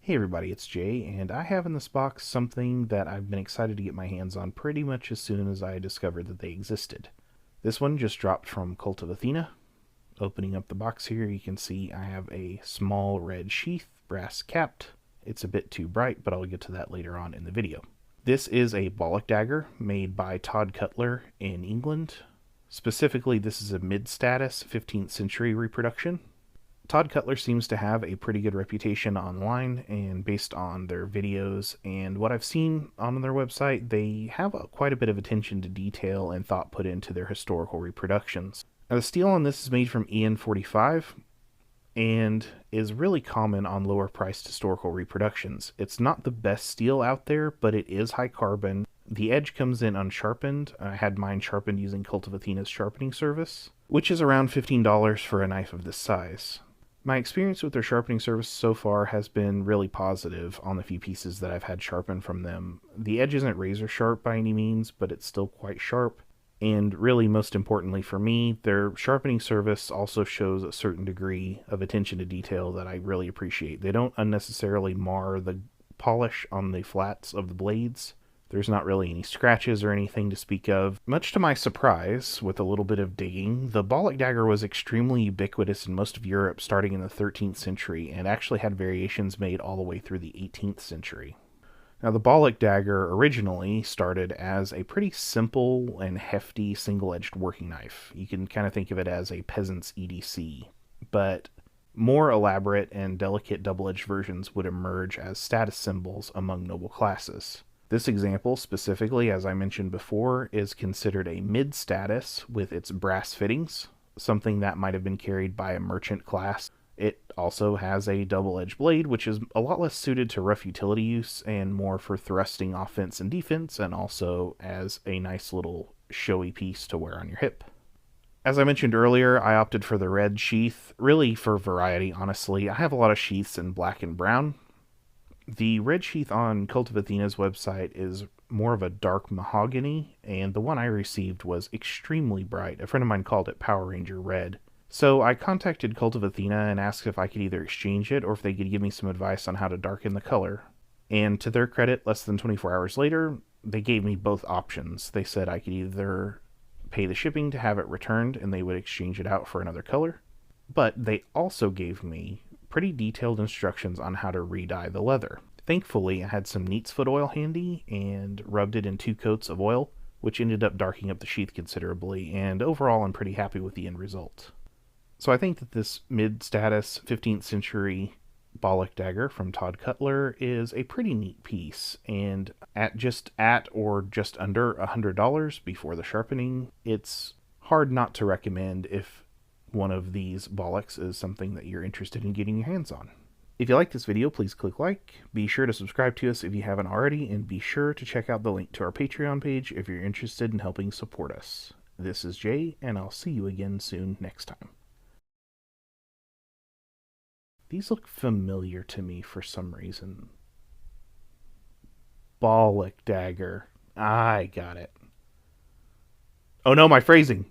Hey everybody, it's Jay, and I have in this box something that I've been excited to get my hands on pretty much as soon as I discovered that they existed. This one just dropped from Cult of Athena. Opening up the box here, you can see I have a small red sheath, brass capped. It's a bit too bright, but I'll get to that later on in the video. This is a Bollock Dagger made by Tod Cutler in England. Specifically, this is a mid-status 15th century reproduction. Tod Cutler seems to have a pretty good reputation online, and based on their videos and what I've seen on their website, they have quite a bit of attention to detail and thought put into their historical reproductions. Now, the steel on this is made from EN45 and is really common on lower priced historical reproductions. It's not the best steel out there, but it is high carbon. The edge comes in unsharpened. I had mine sharpened using Cult of Athena's sharpening service, which is around $15 for a knife of this size. My experience with their sharpening service so far has been really positive on the few pieces that I've had sharpened from them. The edge isn't razor sharp by any means, but it's still quite sharp. And really, most importantly for me, their sharpening service also shows a certain degree of attention to detail that I really appreciate. They don't unnecessarily mar the polish on the flats of the blades. There's not really any scratches or anything to speak of. Much to my surprise, with a little bit of digging, the Bollock Dagger was extremely ubiquitous in most of Europe starting in the 13th century and actually had variations made all the way through the 18th century. Now, the Bollock Dagger originally started as a pretty simple and hefty single-edged working knife. You can kind of think of it as a peasant's EDC, but more elaborate and delicate double-edged versions would emerge as status symbols among noble classes. This example, specifically, as I mentioned before, is considered a mid-status with its brass fittings, something that might have been carried by a merchant class. It also has a double-edged blade, which is a lot less suited to rough utility use and more for thrusting offense and defense, and also as a nice little showy piece to wear on your hip. As I mentioned earlier, I opted for the red sheath, really for variety, honestly. I have a lot of sheaths in black and brown. The red sheath on Cult of Athena's website is more of a dark mahogany, and the one I received was extremely bright. A friend of mine called it Power Ranger Red. So I contacted Cult of Athena and asked if I could either exchange it or if they could give me some advice on how to darken the color. And to their credit, less than 24 hours later, they gave me both options. They said I could either pay the shipping to have it returned and they would exchange it out for another color, but they also gave me pretty detailed instructions on how to re-dye the leather. Thankfully, I had some neat's foot oil handy and rubbed it in 2 coats of oil, which ended up darkening up the sheath considerably, and overall I'm pretty happy with the end result. So I think that this mid-status 15th century Bollock Dagger from Tod Cutler is a pretty neat piece, and at or just under $100 before the sharpening, it's hard not to recommend if one of these Bollocks is something that you're interested in getting your hands on. If you like this video, please click like, be sure to subscribe to us if you haven't already, and be sure to check out the link to our Patreon page if you're interested in helping support us. This is Jay, and I'll see you again soon next time. These look familiar to me for some reason. Bollock Dagger. I got it. Oh no, my phrasing!